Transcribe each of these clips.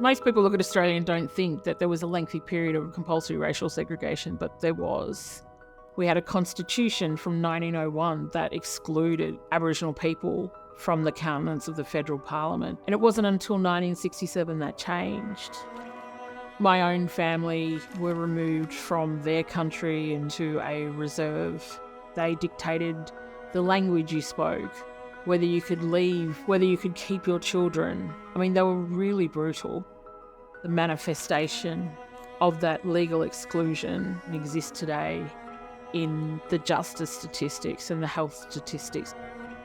Most people look at Australia and don't think that there was a lengthy period of compulsory racial segregation, but there was. We had a constitution from 1901 that excluded Aboriginal people from the countenance of the federal parliament. And it wasn't until 1967 that changed. My own family were removed from their country into a reserve. They dictated the language you spoke, whether you could leave, whether you could keep your children. I mean, they were really brutal. The manifestation of that legal exclusion exists today in the justice statistics and the health statistics.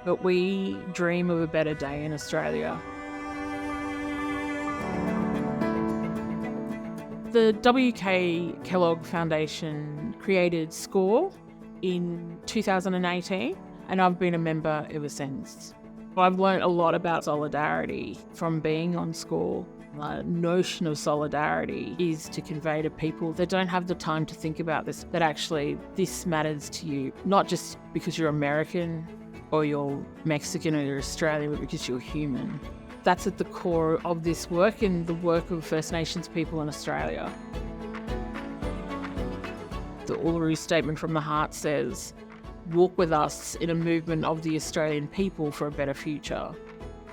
But we dream of a better day in Australia. The WK Kellogg Foundation created SCORE in 2018, and I've been a member ever since. I've learned a lot about solidarity from being on SCORE. The notion of solidarity is to convey to people that don't have the time to think about this, that actually this matters to you, not just because you're American or you're Mexican or you're Australian, but because you're human. That's at the core of this work and the work of First Nations people in Australia. The Uluru Statement from the Heart says, "Walk with us in a movement of the Australian people for a better future."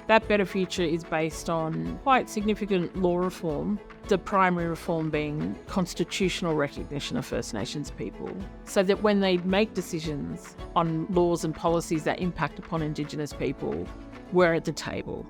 That better future is based on quite significant law reform, the primary reform being constitutional recognition of First Nations people, so that when they make decisions on laws and policies that impact upon Indigenous people, we're at the table.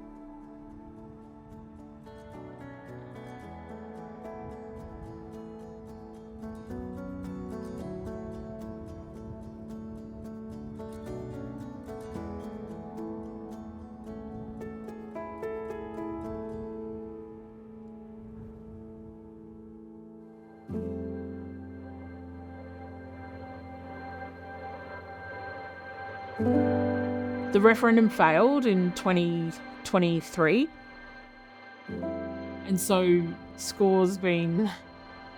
The referendum failed in 2023, and so SCORE's been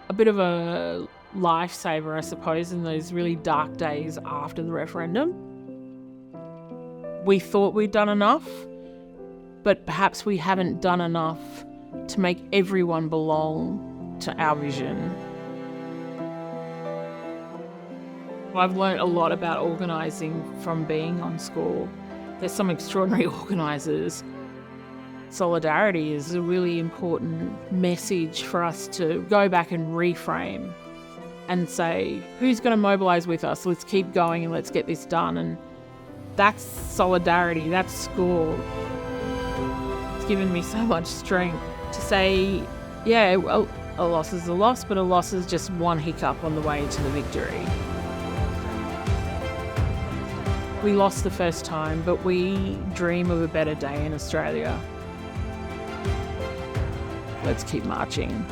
a bit of a lifesaver, I suppose, in those really dark days after the referendum. We thought we'd done enough, but perhaps we haven't done enough to make everyone belong to our vision. I've learned a lot about organising from being on SCORE. There's some extraordinary organisers. Solidarity is a really important message for us to go back and reframe and say, who's going to mobilise with us? Let's keep going and let's get this done. And that's solidarity, that's SCORE. It's given me so much strength to say, yeah, well, a loss is a loss, but a loss is just one hiccup on the way to the victory. We lost the first time, but we dream of a better day in Australia. Let's keep marching.